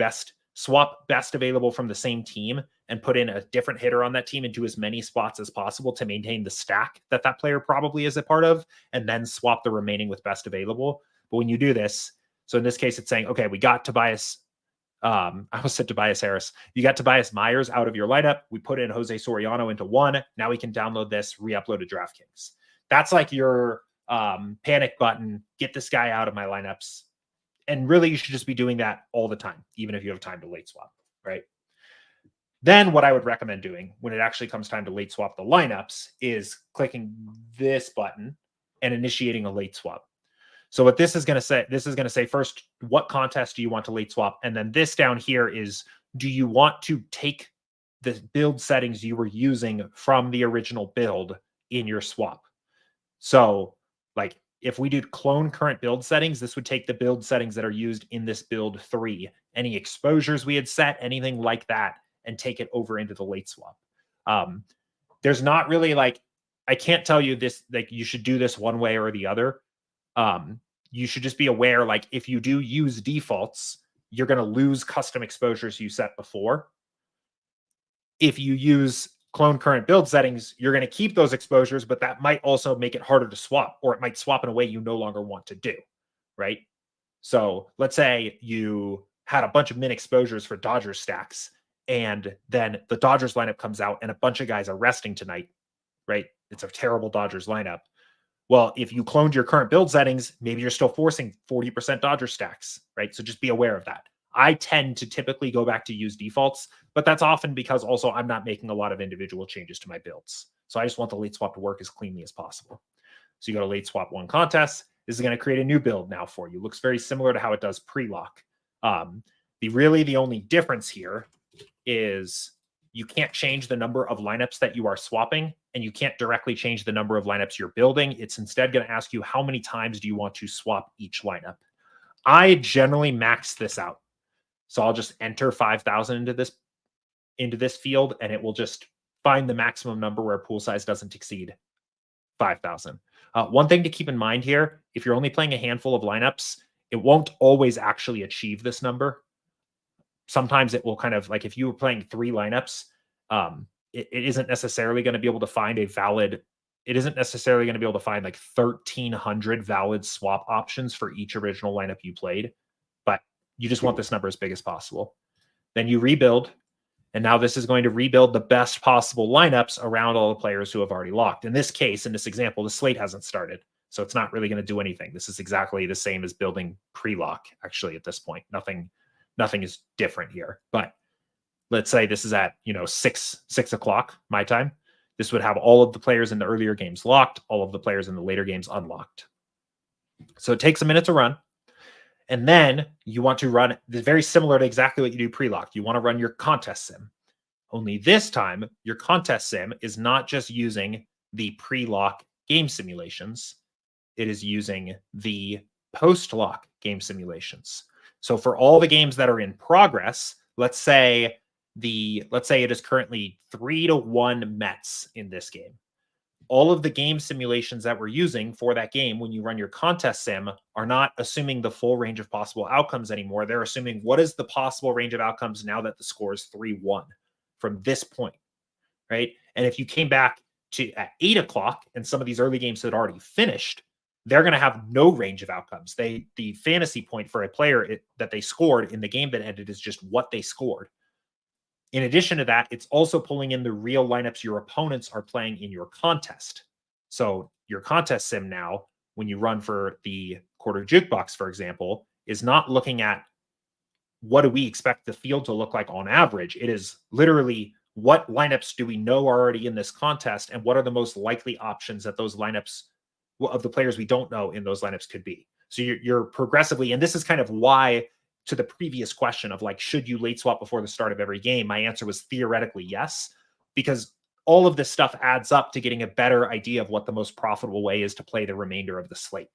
swap best available from the same team and put in a different hitter on that team into as many spots as possible to maintain the stack that player probably is a part of, and then swap the remaining with best available. But when you do this, so in this case, it's saying, okay, we got Tobias I was said Tobias Harris. You got Tobias Myers out of your lineup. We put in Jose Soriano into one. Now we can download this, re-upload to DraftKings. That's like your panic button. Get this guy out of my lineups. And really, you should just be doing that all the time, even if you have time to late swap, right? Then what I would recommend doing when it actually comes time to late swap the lineups is clicking this button and initiating a late swap. So what this is going to say first, what contest do you want to late swap? And then this down here is, do you want to take the build settings you were using from the original build in your swap? So like if we did clone current build settings, this would take the build settings that are used in this build 3, any exposures we had set, anything like that, and take it over into the late swap. There's not really like, I can't tell you this, like you should do this one way or the other. You should just be aware, like if you do use defaults, you're going to lose custom exposures you set before. If you use clone current build settings, you're going to keep those exposures, but that might also make it harder to swap, or it might swap in a way you no longer want to do, right? So let's say you had a bunch of min exposures for Dodgers stacks, and then the Dodgers lineup comes out and a bunch of guys are resting tonight, right? It's a terrible Dodgers lineup. Well, if you cloned your current build settings, maybe you're still forcing 40% Dodger stacks, right? So just be aware of that. I tend to typically go back to use defaults, but that's often because also I'm not making a lot of individual changes to my builds. So I just want the late swap to work as cleanly as possible. So you go to late swap one contest. This is going to create a new build now for you. Looks very similar to how it does pre-lock. The only difference here is you can't change the number of lineups that you are swapping, and you can't directly change the number of lineups you're building. It's instead going to ask you how many times do you want to swap each lineup. I generally max this out. So I'll just enter 5,000 into this field, and it will just find the maximum number where pool size doesn't exceed 5,000. One thing to keep in mind here, if you're only playing a handful of lineups, it won't always actually achieve this number. Sometimes it will kind of, like if you were playing 3 lineups, it isn't necessarily going to be able to find like 1,300 valid swap options for each original lineup you played. But you just want this number as big as possible. Then you rebuild. And now this is going to rebuild the best possible lineups around all the players who have already locked. In this case, in this example, the slate hasn't started. So it's not really going to do anything. This is exactly the same as building pre-lock, actually, at this point. Nothing is different here. But let's say this is at 6 o'clock my time. This would have all of the players in the earlier games locked, all of the players in the later games unlocked. So it takes a minute to run. And then you want to run very similar to exactly what you do pre-lock. You want to run your contest sim. Only this time, your contest sim is not just using the pre-lock game simulations. It is using the post-lock game simulations. So for all the games that are in progress, let's say it is currently 3-1 Mets in this game. All of the game simulations that we're using for that game when you run your contest sim are not assuming the full range of possible outcomes anymore. They're assuming what is the possible range of outcomes now that the score is 3-1 from this point, right? And if you came back to at 8 o'clock and some of these early games had already finished, they're going to have no range of outcomes. The fantasy point for a player that they scored in the game that ended is just what they scored. In addition to that, it's also pulling in the real lineups your opponents are playing in your contest. So your contest sim now, when you run for the quarter jukebox, for example, is not looking at what do we expect the field to look like on average. It is literally what lineups do we know are already in this contest, and what are the most likely options that those lineups of the players we don't know in those lineups could be. So you're progressively, and this is kind of why, to the previous question of like, should you late swap before the start of every game? My answer was theoretically yes, because all of this stuff adds up to getting a better idea of what the most profitable way is to play the remainder of the slate.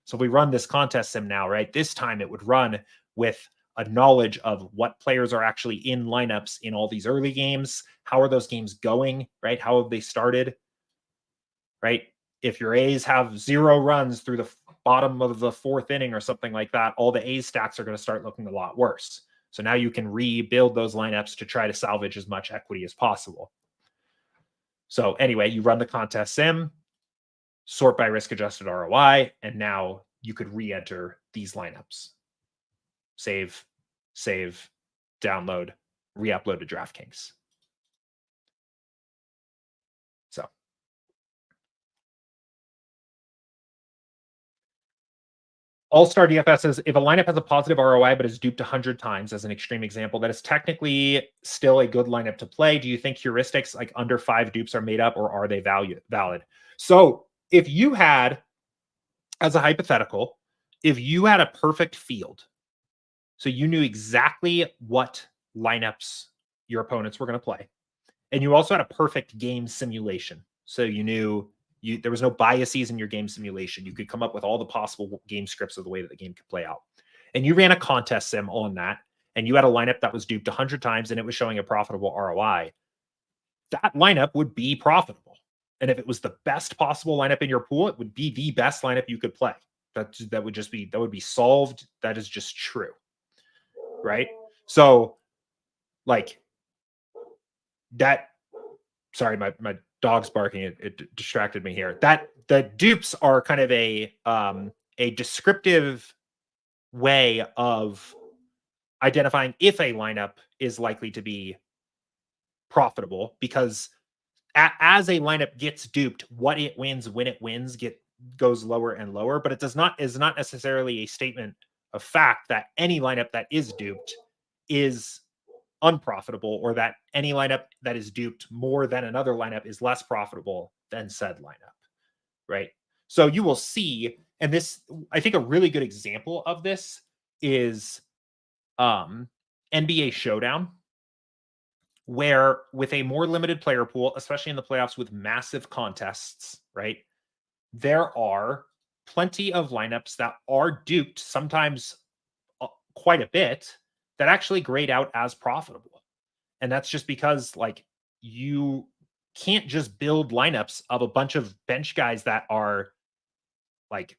So if we run this contest sim now, right, this time it would run with a knowledge of what players are actually in lineups in all these early games. How are those games going, right? How have they started, right? If your A's have 0 runs through the bottom of the 4th inning or something like that, all the A's stacks are going to start looking a lot worse. So now you can rebuild those lineups to try to salvage as much equity as possible. So anyway, you run the contest sim, sort by risk-adjusted ROI, and now you could re-enter these lineups. Save, download, re-upload to DraftKings. So All-Star DFS says, if a lineup has a positive ROI but is duped 100 times, as an extreme example, that is technically still a good lineup to play. Do you think heuristics like under 5 dupes are made up, or are they valid? So if you had, as a hypothetical, if you had a perfect field, so you knew exactly what lineups your opponents were going to play, and you also had a perfect game simulation, so you knew there was no biases in your game simulation. You could come up with all the possible game scripts of the way that the game could play out. And you ran a contest sim on that, and you had a lineup that was duped 100 times and it was showing a profitable ROI. That lineup would be profitable. And if it was the best possible lineup in your pool, it would be the best lineup you could play. That would be solved. That is just true. Right? So like that, sorry, my dog's barking. It distracted me here. That the dupes are kind of a descriptive way of identifying if a lineup is likely to be profitable, because as a lineup gets duped, what it wins when it wins goes lower and lower. But it is not necessarily a statement of fact that any lineup that is duped is unprofitable, or that any lineup that is duped more than another lineup is less profitable than said lineup, right? So you will see, and this, I think a really good example of this is NBA Showdown, where with a more limited player pool, especially in the playoffs with massive contests, right, there are plenty of lineups that are duped, sometimes quite a bit, that actually grade out as profitable. And that's just because like you can't just build lineups of a bunch of bench guys that are like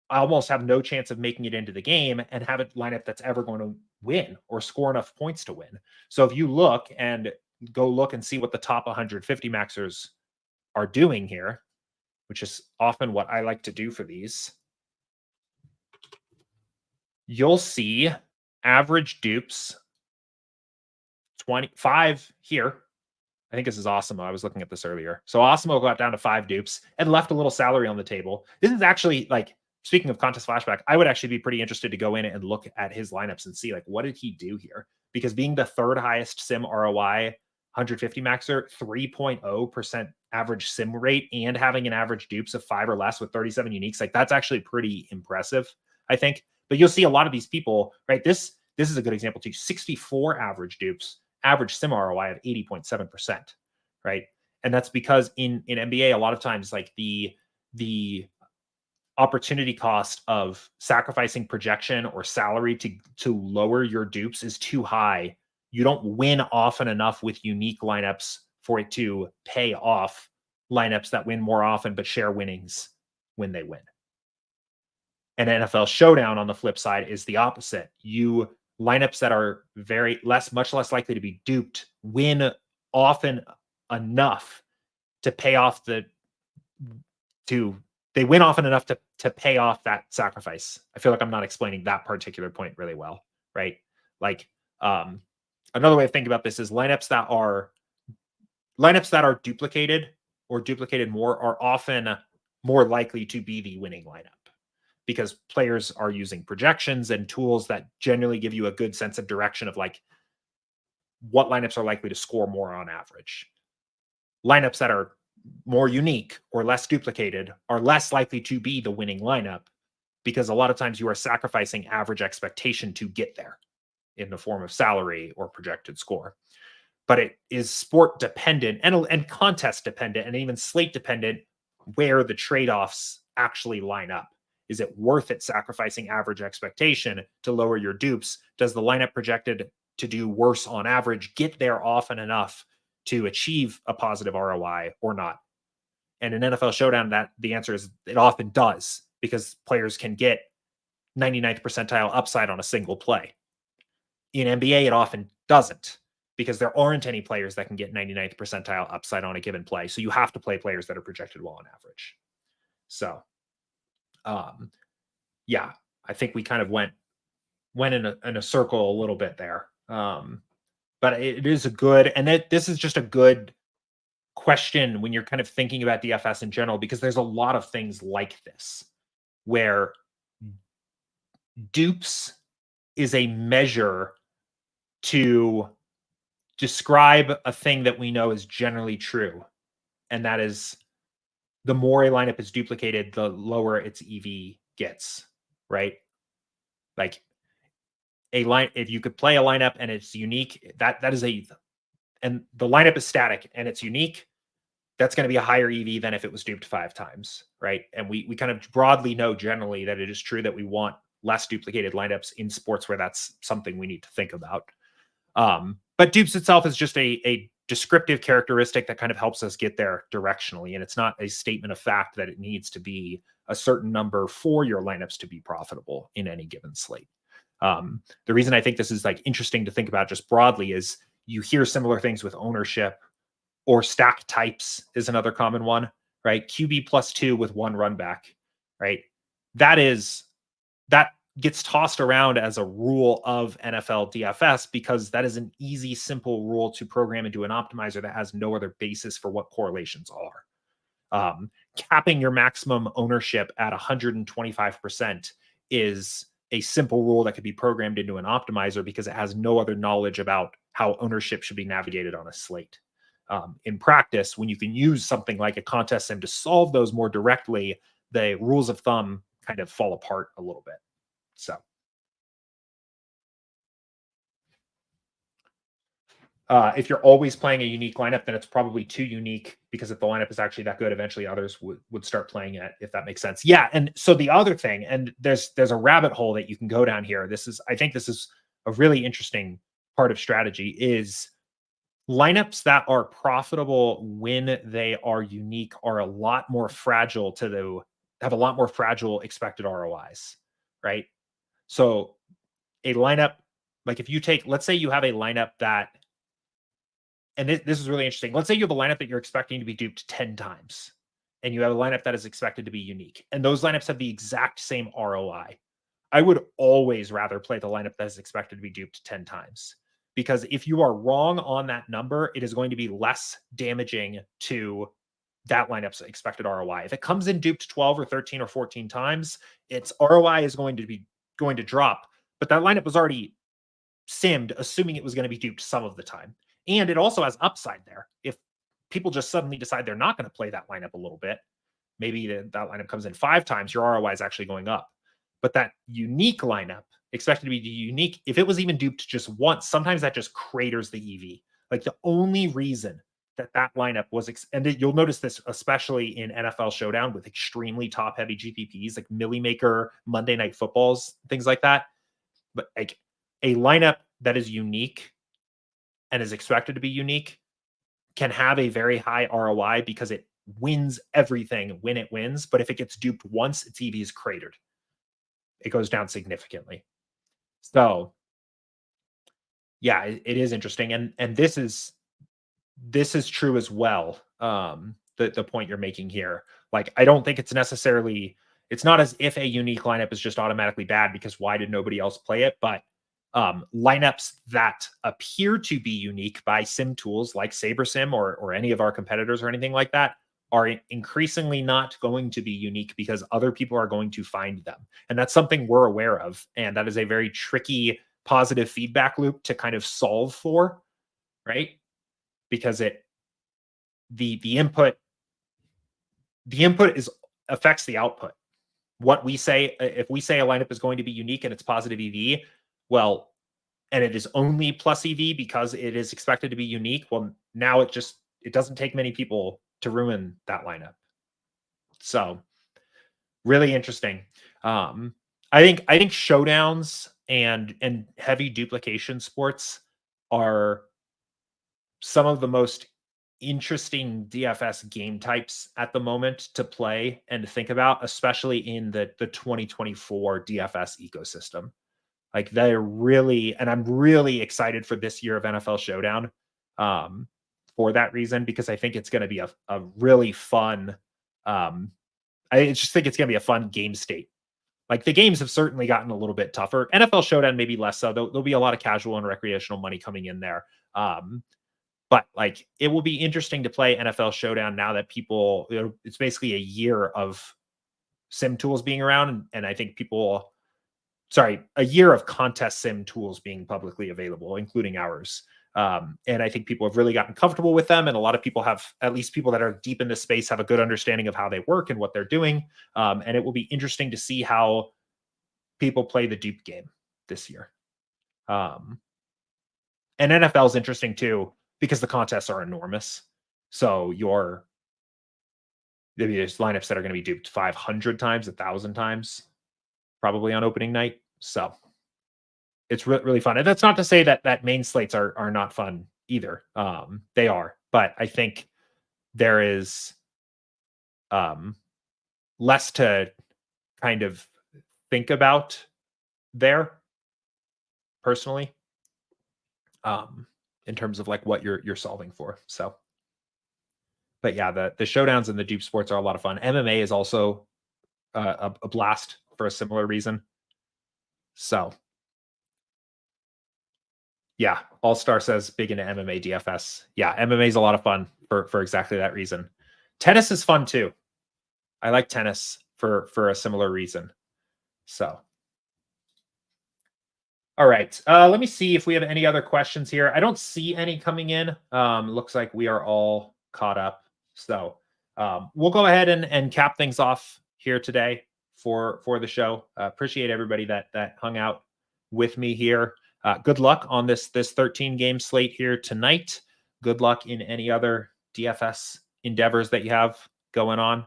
almost have no chance of making it into the game and have a lineup that's ever going to win or score enough points to win. So if you look and see what the top 150 maxers are doing here, which is often what I like to do for these, you'll see average dupes 25 here. I think this is Osimo. I was looking at this earlier. So Osimo got down to 5 dupes and left a little salary on the table. This is actually, like, speaking of contest flashback, I would actually be pretty interested to go in and look at his lineups and see, like, what did he do here? Because being the third highest sim ROI 150 maxer, 3.0% average sim rate, and having an average dupes of 5 or less with 37 uniques, like, that's actually pretty impressive, I think. But you'll see a lot of these people, right? This is a good example too. 64 average dupes, average sim ROI of 80.7%, right? And that's because in NBA, a lot of times, like, the opportunity cost of sacrificing projection or salary to lower your dupes is too high. You don't win often enough with unique lineups for it to pay off lineups that win more often but share winnings when they win. And NFL Showdown, on the flip side, is the opposite. Lineups that are much less likely to be duped win often enough to pay off they win often enough to pay off that sacrifice. I feel like I'm not explaining that particular point really well, right? Like, another way of thinking about this is lineups that are duplicated or duplicated more are often more likely to be the winning lineup, because players are using projections and tools that generally give you a good sense of direction of, like, what lineups are likely to score more on average. Lineups that are more unique or less duplicated are less likely to be the winning lineup, because a lot of times you are sacrificing average expectation to get there in the form of salary or projected score. But it is sport dependent and contest dependent and even slate dependent where the trade-offs actually line up. Is it worth it sacrificing average expectation to lower your dupes? Does the lineup projected to do worse on average get there often enough to achieve a positive ROI or not? And in NFL Showdown, that the answer is it often does, because players can get 99th percentile upside on a single play. In NBA, it often doesn't, because there aren't any players that can get 99th percentile upside on a given play. So you have to play players that are projected well on average. So, yeah, I think we kind of went in a circle a little bit there. but it is a good, and this is just a good question when you're kind of thinking about DFS in general, because there's a lot of things like this where dupes is a measure to describe a thing that we know is generally true. And that is, the more a lineup is duplicated, the lower its EV gets, right? Like if you could play a lineup and it's unique, that is and the lineup is static and it's unique, that's going to be a higher EV than if it was duped 5 times, right? And we kind of broadly know generally that it is true that we want less duplicated lineups in sports where that's something we need to think about. But dupes itself is just a descriptive characteristic that kind of helps us get there directionally. And it's not a statement of fact that it needs to be a certain number for your lineups to be profitable in any given slate. The reason I think this is like interesting to think about just broadly is you hear similar things with ownership, or stack types is another common one, right? QB +2 with 1 run back, right? That gets tossed around as a rule of NFL DFS because that is an easy, simple rule to program into an optimizer that has no other basis for what correlations are. Capping your maximum ownership at 125% is a simple rule that could be programmed into an optimizer because it has no other knowledge about how ownership should be navigated on a slate. In practice, when you can use something like a contest sim to solve those more directly, the rules of thumb kind of fall apart a little bit. So if you're always playing a unique lineup, then it's probably too unique, because if the lineup is actually that good, eventually others would start playing it, if that makes sense. Yeah. And so the other thing, and there's a rabbit hole that you can go down here. I think this is a really interesting part of strategy, is lineups that are profitable when they are unique are a lot more fragile have a lot more fragile expected ROIs, right? So a lineup, like if you let's say you have a lineup that, and this is really interesting. Let's say you have a lineup that you're expecting to be duped 10 times, and you have a lineup that is expected to be unique, and those lineups have the exact same ROI. I would always rather play the lineup that is expected to be duped 10 times, because if you are wrong on that number, it is going to be less damaging to that lineup's expected ROI. If it comes in duped 12 or 13 or 14 times, its ROI is going to drop, but that lineup was already simmed, assuming it was going to be duped some of the time. And it also has upside there. If people just suddenly decide they're not going to play that lineup a little bit, maybe that lineup comes in 5 times, your ROI is actually going up. But that unique lineup, expected to be unique, if it was even duped just once, sometimes that just craters the EV. Like the only reason that lineup was, and you'll notice this especially in NFL Showdown with extremely top heavy GPPs, like Millie Maker, Monday Night Footballs, things like that. But like a lineup that is unique and is expected to be unique can have a very high ROI because it wins everything when it wins. But if it gets duped once, its EV is cratered. It goes down significantly. So yeah, it is interesting. And this is true as well. The point you're making here. Like, I don't think it's not as if a unique lineup is just automatically bad because why did nobody else play it? But lineups that appear to be unique by sim tools like SaberSim or any of our competitors or anything like that are increasingly not going to be unique because other people are going to find them. And that's something we're aware of. And that is a very tricky positive feedback loop to kind of solve for, right? Because the input affects the output. What we say, if we say a lineup is going to be unique and it's positive EV, well, and it is only plus EV because it is expected to be unique, well, now it doesn't take many people to ruin that lineup. So really interesting. I think showdowns and heavy duplication sports are some of the most interesting DFS game types at the moment to play and to think about, especially in the 2024 DFS ecosystem. Like they're really, and I'm really excited for this year of NFL Showdown for that reason, because I think it's going to be a really fun, I just think it's going to be a fun game state Like the games have certainly gotten a little bit tougher. NFL Showdown maybe less so. There'll be a lot of casual and recreational money coming in there. But like it will be interesting to play NFL Showdown now that people, it's basically a year of sim tools being around, and I think people, sorry, a year of contest sim tools being publicly available, including ours. And I think people have really gotten comfortable with them, and a lot of people have, at least people that are deep in this space, have a good understanding of how they work and what they're doing. And it will be interesting to see how people play the dupe game this year. And NFL is interesting too because the contests are enormous. So there's lineups that are going to be duped 500 times, 1,000 times, probably on opening night. So it's really fun. And that's not to say that main slates are not fun either. They are, but I think there is less to kind of think about there personally, in terms of like what you're solving for. So, but yeah, the showdowns and the dupe sports are a lot of fun. MMA is also a blast for a similar reason. So yeah, All Star says big into MMA DFS. Yeah, MMA is a lot of fun for exactly that reason. Tennis is fun too. I like tennis for a similar reason. So, all right, let me see if we have any other questions here. I don't see any coming in. Looks like we are all caught up. So we'll go ahead and cap things off here today for the show. Appreciate everybody that hung out with me here. Good luck on this 13 game slate here tonight. Good luck in any other DFS endeavors that you have going on.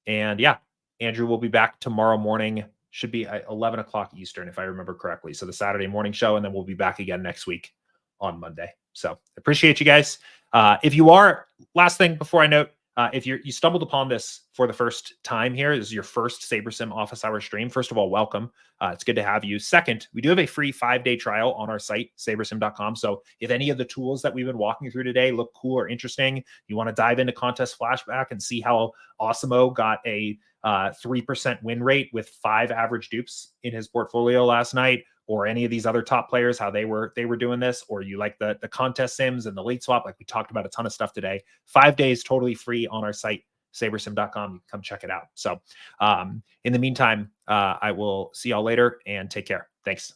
And yeah, Andrew will be back tomorrow morning. Should be at 11 o'clock Eastern, if I remember correctly. So the Saturday morning show, and then we'll be back again next week on Monday. So appreciate you guys. If you are, last thing before I note, if you stumbled upon this for the first time here, this is your first SaberSim office hour stream. First of all, welcome. It's good to have you. Second, we do have a free 5-day trial on our site, sabersim.com. So if any of the tools that we've been walking through today look cool or interesting, you want to dive into contest flashback and see how Awesomeo got a 3% win rate with 5 average dupes in his portfolio last night, or any of these other top players, how they were doing this, or you like the contest sims and the late swap, like we talked about a ton of stuff today. 5 days totally free on our site, sabersim.com. You can come check it out. So in the meantime, I will see y'all later and take care. Thanks.